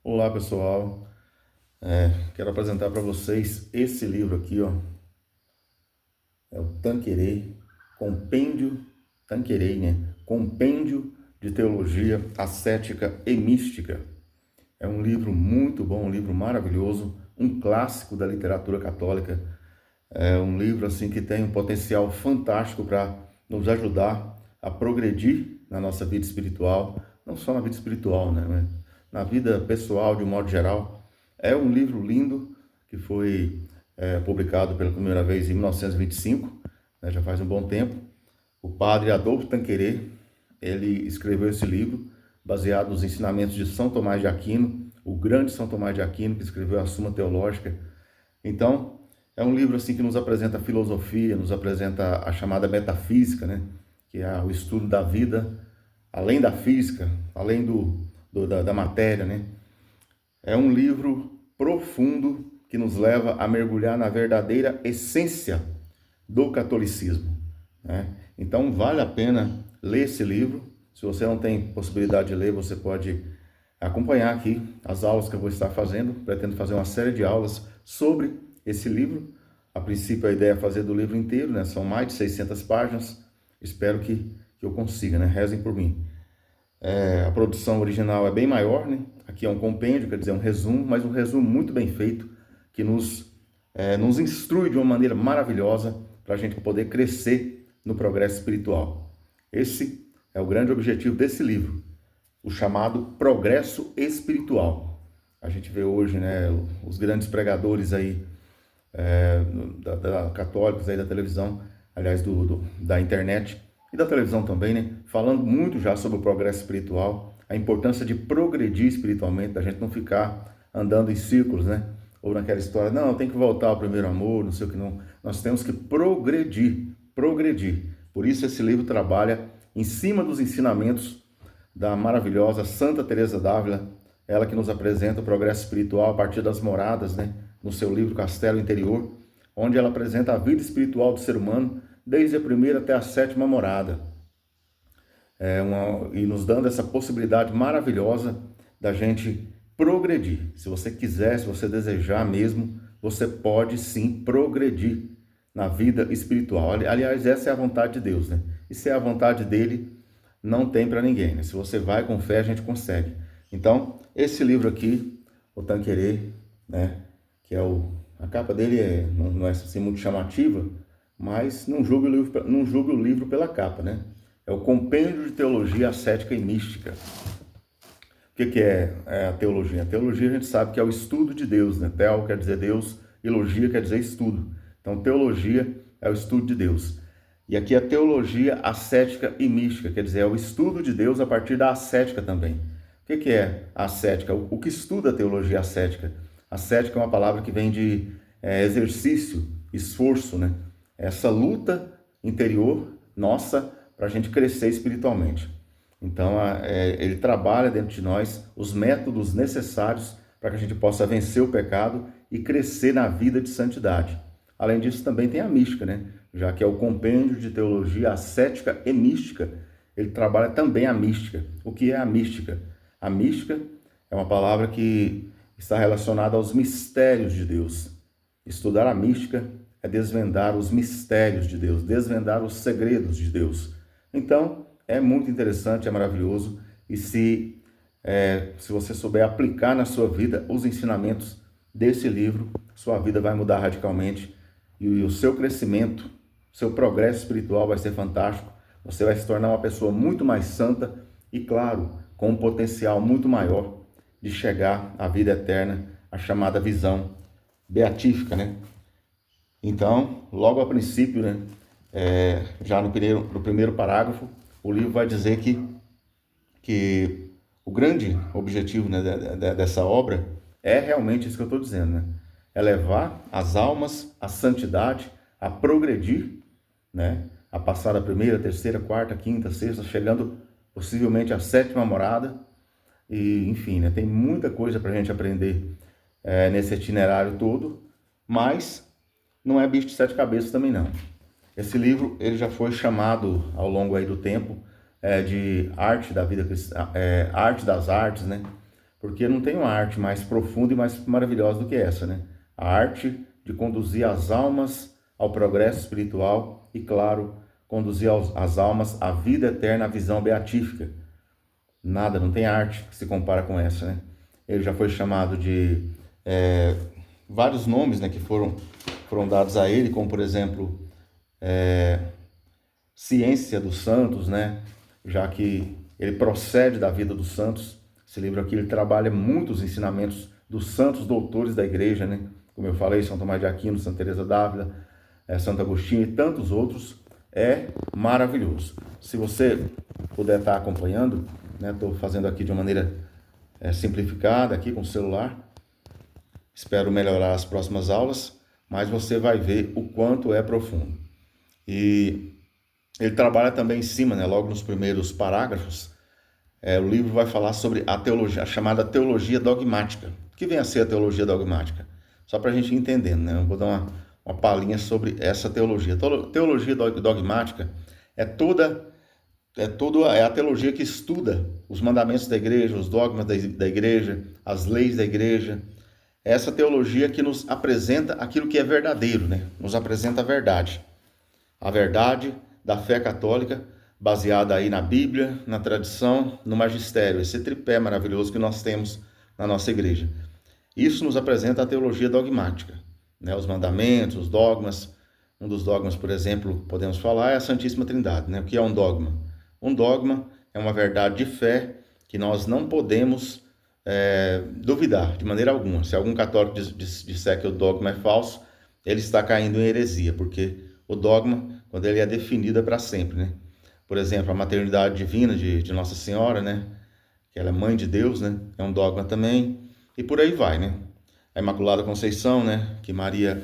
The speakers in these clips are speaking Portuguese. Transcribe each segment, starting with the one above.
Olá pessoal, quero apresentar para vocês esse livro aqui, ó. É o Tanqueray, Compêndio de Teologia Ascética e Mística. É um livro muito bom, um livro maravilhoso, um clássico da literatura católica. É um livro assim que tem um potencial fantástico para nos ajudar a progredir na nossa vida espiritual, não só na vida espiritual, né, mas na vida pessoal de um modo geral. É um livro lindo que foi publicado pela primeira vez em 1925, né, já faz um bom tempo. O padre Adolfo Tanqueray, ele escreveu esse livro baseado nos ensinamentos de São Tomás de Aquino, o grande São Tomás de Aquino, que escreveu a Suma Teológica. Então, é um livro assim que nos apresenta a filosofia, nos apresenta a chamada metafísica, né? Que é o estudo da vida, além da física, além da matéria, né? É um livro profundo que nos leva a mergulhar na verdadeira essência do catolicismo, né? Então, vale a pena ler esse livro. Se você não tem possibilidade de ler, você pode acompanhar aqui as aulas que eu vou estar fazendo. Pretendo fazer uma série de aulas sobre esse livro. A princípio, a ideia é fazer do livro inteiro, né? São mais de 600 páginas. Espero que eu consiga, né? Rezem por mim. A produção original é bem maior, né? Aqui é um compêndio, quer dizer, um resumo, mas um resumo muito bem feito, que nos instrui de uma maneira maravilhosa para a gente poder crescer no progresso espiritual. Esse é o grande objetivo desse livro, o chamado progresso espiritual. A gente vê hoje, né, os grandes pregadores aí, católicos aí da televisão, aliás, da internet e da televisão também, né, falando muito já sobre o progresso espiritual, a importância de progredir espiritualmente, da gente não ficar andando em círculos, né, ou naquela história, não, tem que voltar ao primeiro amor, não sei o que não. Nós temos que progredir. Por isso esse livro trabalha em cima dos ensinamentos da maravilhosa Santa Teresa d'Ávila, ela que nos apresenta o progresso espiritual a partir das moradas, né, no seu livro Castelo Interior, onde ela apresenta a vida espiritual do ser humano desde a primeira até a sétima morada. E nos dando essa possibilidade maravilhosa da gente progredir. Se você quiser, se você desejar mesmo, você pode sim progredir na vida espiritual. Aliás, essa é a vontade de Deus, né? E se é a vontade dele, não tem para ninguém, né? Se você vai com fé, a gente consegue. Então, esse livro aqui, o Tanqueray, né? Que é a capa dele não é assim muito chamativa, mas não julgue o livro pela capa, né? É o Compêndio de Teologia Ascética e Mística. O que é a teologia? A teologia a gente sabe que é o estudo de Deus, né? Tel quer dizer Deus, e logia quer dizer estudo. Então, teologia é o estudo de Deus. E aqui a teologia ascética e mística, quer dizer, é o estudo de Deus a partir da ascética também. O que é a ascética? O que estuda a teologia ascética? Ascética é uma palavra que vem de exercício, esforço, né? Essa luta interior nossa para a gente crescer espiritualmente. Então, ele trabalha dentro de nós os métodos necessários para que a gente possa vencer o pecado e crescer na vida de santidade. Além disso, também tem a mística, né? Já que é o Compêndio de Teologia Ascética e Mística, ele trabalha também a mística. O que é a mística? A mística é uma palavra que está relacionada aos mistérios de Deus. Estudar a mística é desvendar os mistérios de Deus, desvendar os segredos de Deus. Então, é muito interessante, é maravilhoso. E se você souber aplicar na sua vida os ensinamentos desse livro, sua vida vai mudar radicalmente e o seu crescimento, seu progresso espiritual vai ser fantástico. Você vai se tornar uma pessoa muito mais santa e, claro, com um potencial muito maior de chegar à vida eterna, a chamada visão beatífica, né? Então, logo a princípio, né, já no primeiro parágrafo, o livro vai dizer que o grande objetivo, né, dessa obra é realmente isso que eu estou dizendo, né? É levar as almas à santidade, a progredir, né? A passar a primeira, terceira, quarta, quinta, sexta, chegando possivelmente à sétima morada. E, enfim, né, tem muita coisa para a gente aprender nesse itinerário todo, mas não é bicho de sete cabeças também não. Esse livro ele já foi chamado ao longo aí do tempo de arte da vida cristã, arte das artes, né? porque não tem uma arte mais profunda e mais maravilhosa do que essa, né? A arte de conduzir as almas ao progresso espiritual e, claro, conduzir as almas à vida eterna, à visão beatífica. Nada, não tem arte que se compara com essa, né? Ele já foi chamado de vários nomes, né, que foram dados a ele, como, por exemplo, ciência dos santos, né? Já que ele procede da vida dos santos. Esse livro aqui ele trabalha muitos ensinamentos dos santos doutores da igreja, né? Como eu falei, São Tomás de Aquino, Santa Teresa d'Ávila, Santo Agostinho e tantos outros. É maravilhoso. Se você puder estar acompanhando, né? Estou fazendo aqui de uma maneira simplificada aqui com o celular. Espero melhorar as próximas aulas, mas você vai ver o quanto é profundo. E ele trabalha também em cima, né? Logo nos primeiros parágrafos, o livro vai falar sobre a teologia, a chamada teologia dogmática. O que vem a ser a teologia dogmática? Só para a gente entender, né? Eu vou dar uma palhinha sobre essa teologia. Teologia dogmática é a teologia que estuda os mandamentos da igreja, os dogmas da igreja, as leis da igreja. É essa teologia que nos apresenta aquilo que é verdadeiro, né? Nos apresenta a verdade. A verdade da fé católica, baseada aí na Bíblia, na tradição, no magistério, esse tripé maravilhoso que nós temos na nossa igreja. Isso nos apresenta a teologia dogmática, né? Os mandamentos, os dogmas. Um dos dogmas, por exemplo, podemos falar, é a Santíssima Trindade, né? O que é um dogma? Um dogma é uma verdade de fé que nós não podemos duvidar de maneira alguma. Se algum católico disser que o dogma é falso, ele está caindo em heresia, porque o dogma, quando ele é definido, é para sempre, né? Por exemplo, a maternidade divina de Nossa Senhora, né? Que ela é mãe de Deus, né? É um dogma também. E por aí vai, né? A Imaculada Conceição, né? Que Maria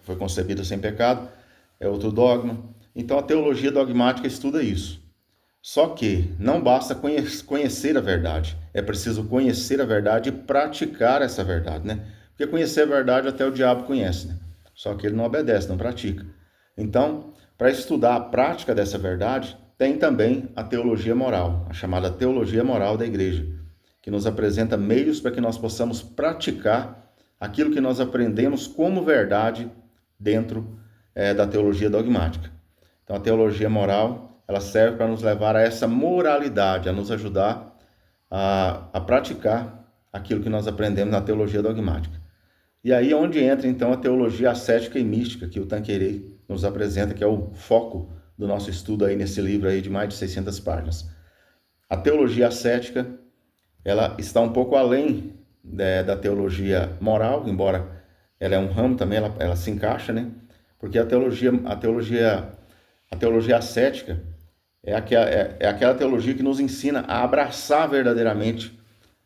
foi concebida sem pecado, é outro dogma. Então a teologia dogmática estuda isso. Só que não basta conhecer a verdade, é preciso conhecer a verdade e praticar essa verdade, né? Porque conhecer a verdade até o diabo conhece, né? Só que ele não obedece, não pratica. Então, para estudar a prática dessa verdade, tem também a teologia moral, a chamada teologia moral da igreja, que nos apresenta meios para que nós possamos praticar aquilo que nós aprendemos como verdade dentro da teologia dogmática. Então, a teologia moral ela serve para nos levar a essa moralidade, a nos ajudar a praticar aquilo que nós aprendemos na teologia dogmática. E aí é onde entra, então, a teologia ascética e mística, que o Tanqueray nos apresenta, que é o foco do nosso estudo aí nesse livro aí de mais de 600 páginas. A teologia ascética, ela está um pouco além da teologia moral, embora ela é um ramo também, ela se encaixa, né? Porque a teologia ascética é aquela teologia que nos ensina a abraçar verdadeiramente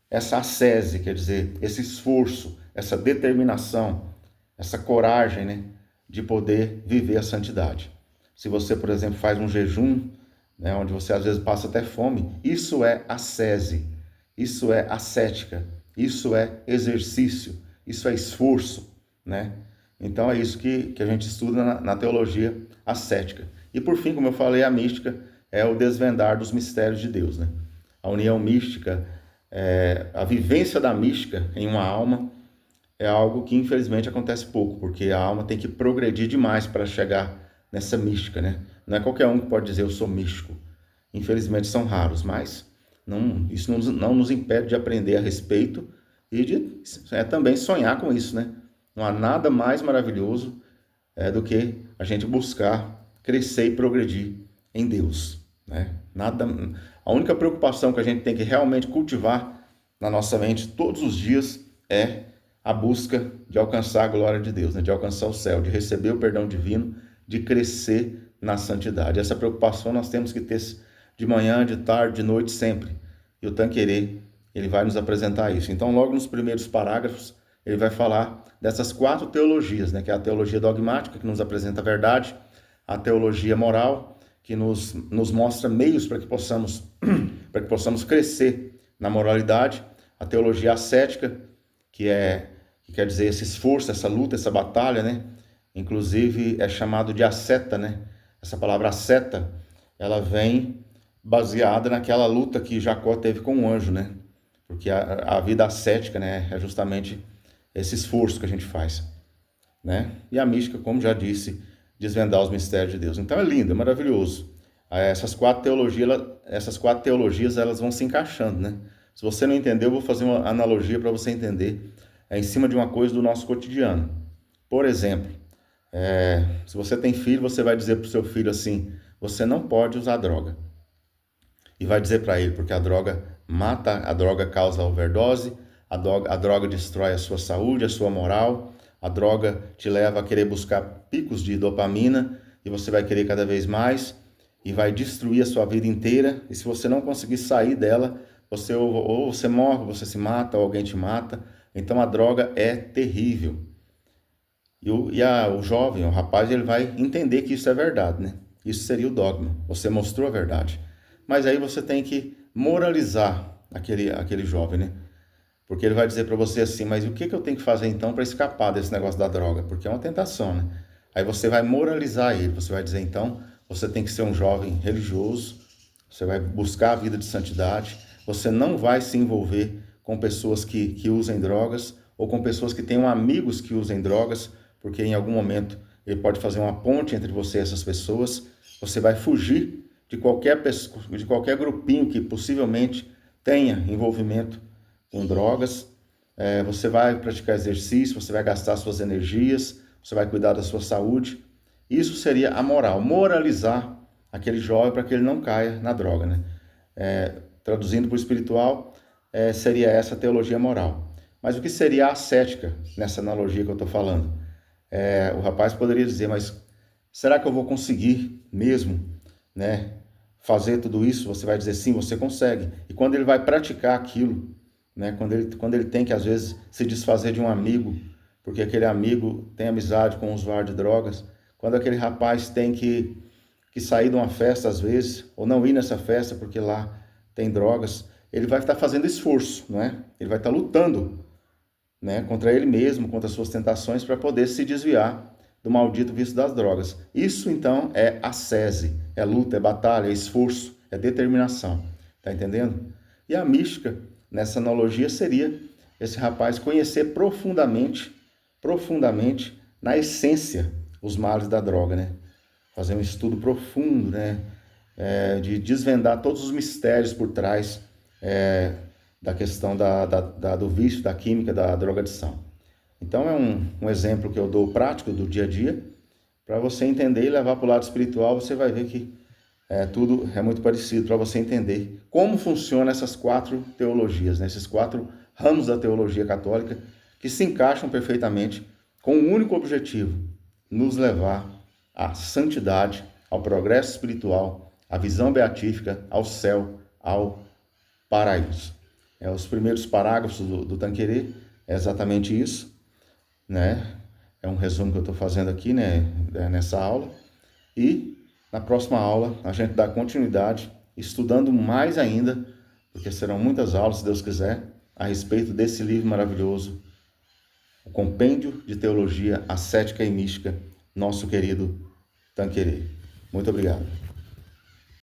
essa ascese, quer dizer, esse esforço, essa determinação, essa coragem, né, de poder viver a santidade. Se você, por exemplo, faz um jejum, né, onde você às vezes passa até fome, isso é ascese, isso é ascética, isso é exercício, isso é esforço, né? Então é isso que a gente estuda na teologia ascética. E por fim, como eu falei, a mística é o desvendar dos mistérios de Deus, né? A união mística, a vivência da mística em uma alma é algo que infelizmente acontece pouco, porque a alma tem que progredir demais para chegar nessa mística, né? Não é qualquer um que pode dizer eu sou místico. Infelizmente são raros, mas isso não nos impede de aprender a respeito e de também sonhar com isso, né? Não há nada mais maravilhoso do que a gente buscar crescer e progredir em Deus, né? A única preocupação que a gente tem que realmente cultivar na nossa mente todos os dias é a busca de alcançar a glória de Deus, né? De alcançar o céu, de receber o perdão divino, de crescer na santidade. Essa preocupação nós temos que ter de manhã, de tarde, de noite, sempre. E o Tanqueray, ele vai nos apresentar isso. Então, logo nos primeiros parágrafos, ele vai falar dessas 4 teologias, né? Que é a teologia dogmática, que nos apresenta a verdade, a teologia moral, que nos mostra meios para que possamos crescer na moralidade, a teologia ascética, que quer dizer esse esforço, essa luta, essa batalha, né? Inclusive é chamado de asceta, né? Essa palavra asceta, ela vem baseada naquela luta que Jacó teve com o anjo, né? porque a vida ascética, né, é justamente esse esforço que a gente faz, né? E a mística, como já disse, desvendar os mistérios de Deus. Então é lindo, é maravilhoso. Essas quatro teologias, elas vão se encaixando, né? Se você não entendeu, eu vou fazer uma analogia para você entender, em cima de uma coisa do nosso cotidiano. Por exemplo, se você tem filho, você vai dizer para o seu filho assim: você não pode usar droga. E vai dizer para ele, porque a droga mata, a droga causa overdose, a droga destrói a sua saúde, a sua moral, a droga te leva a querer buscar picos de dopamina e você vai querer cada vez mais e vai destruir a sua vida inteira. E se você não conseguir sair dela, você ou você morre, você se mata, ou alguém te mata. Então a droga é terrível. O jovem, o rapaz, ele vai entender que isso é verdade, né? Isso seria o dogma. Você mostrou a verdade. Mas aí você tem que moralizar aquele jovem, né? Porque ele vai dizer para você assim: mas o que eu tenho que fazer então para escapar desse negócio da droga? Porque é uma tentação, né? Aí você vai moralizar ele, você vai dizer então: você tem que ser um jovem religioso, você vai buscar a vida de santidade, você não vai se envolver com pessoas que usem drogas ou com pessoas que tenham amigos que usem drogas, porque em algum momento ele pode fazer uma ponte entre você e essas pessoas. Você vai fugir de qualquer grupinho que possivelmente tenha envolvimento com drogas. Você vai praticar exercício, você vai gastar suas energias, você vai cuidar da sua saúde. Isso seria a moral, moralizar aquele jovem para que ele não caia na droga, né? Traduzindo para o espiritual, seria essa teologia moral. Mas o que seria a ascética nessa analogia que eu estou falando? O rapaz poderia dizer: mas será que eu vou conseguir mesmo, né, fazer tudo isso? Você vai dizer: sim, você consegue. E quando ele vai praticar aquilo, né, quando ele tem que às vezes se desfazer de um amigo, porque aquele amigo tem amizade com um usuário de drogas, quando aquele rapaz tem que sair de uma festa às vezes, ou não ir nessa festa porque lá tem drogas, ele vai estar fazendo esforço, não é? Ele vai estar lutando, né, contra ele mesmo, contra as suas tentações, para poder se desviar do maldito vício das drogas. Isso então é ascese, é luta, é batalha, é esforço, é determinação. Tá entendendo? E a mística, nessa analogia, seria esse rapaz conhecer profundamente, na essência, os males da droga, né? Fazer um estudo profundo, né? De desvendar todos os mistérios por trás da questão do vício, da química, da drogadição. Então é um exemplo que eu dou prático do dia a dia, para você entender e levar para o lado espiritual. Você vai ver que tudo é muito parecido, para você entender como funcionam essas quatro teologias, né? Esses quatro ramos da teologia católica que se encaixam perfeitamente com um único objetivo: nos levar à santidade, ao progresso espiritual, à visão beatífica, ao céu, ao paraíso. Os primeiros parágrafos do Tanquerê é exatamente isso, né? É um resumo que eu estou fazendo aqui, né, nessa aula. E na próxima aula a gente dá continuidade, estudando mais ainda, porque serão muitas aulas, se Deus quiser, a respeito desse livro maravilhoso, o Compêndio de Teologia Ascética e Mística, nosso querido Tanquerê. Muito obrigado.